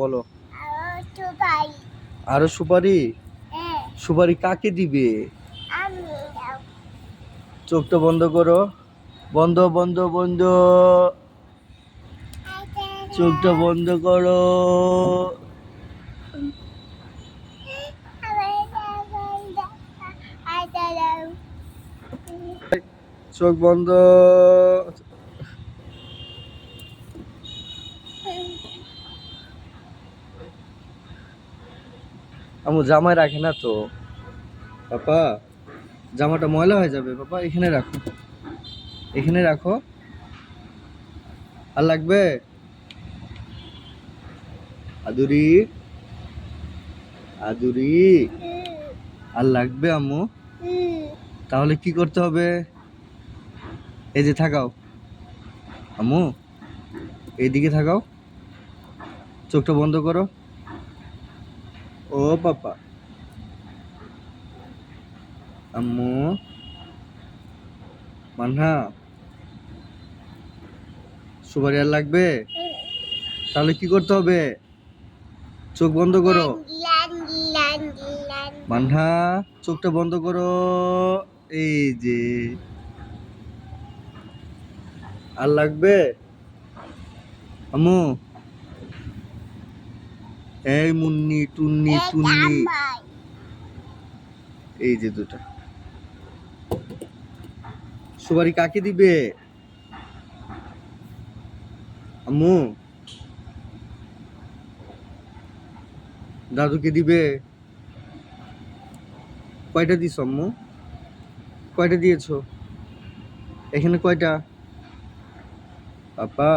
বলো। আরো সুপারি? সুপারি কাকে দিবে? চোখটা বন্ধ করো। বন্ধ বন্ধ বন্ধ। চোখটা বন্ধ করো। চোখ বন্ধ। আমু জামায় রাখে না তো পাপা, জামাটা ময়লা হয়ে যাবে পাপা। এখানে রাখো, এখানে রাখো। আর লাগবে? আদুরি, আদুরি, আর লাগবে আম্মু? তাহলে কি করতে হবে? এই যে থাকাও আম্মু, এইদিকে থাকাও। চোখটা বন্ধ করো। ও পাপা, আম্মু, মান্না, সুপারি আর লাগবে? তাহলে কি করতে হবে? চোখ বন্ধ করো। মান্না, চোখটা বন্ধ করো। এই যে, আর লাগবে? আম্মু, এই মুন্নি টুন্নি টুন্নি, এই যে দুটা। সুপারি কাকে দিবে আম্মু? দাদুকে দিবে? কয়টা দিছ আম্মু? কয়টা দিয়েছো? এখানে কয়টা পাপা?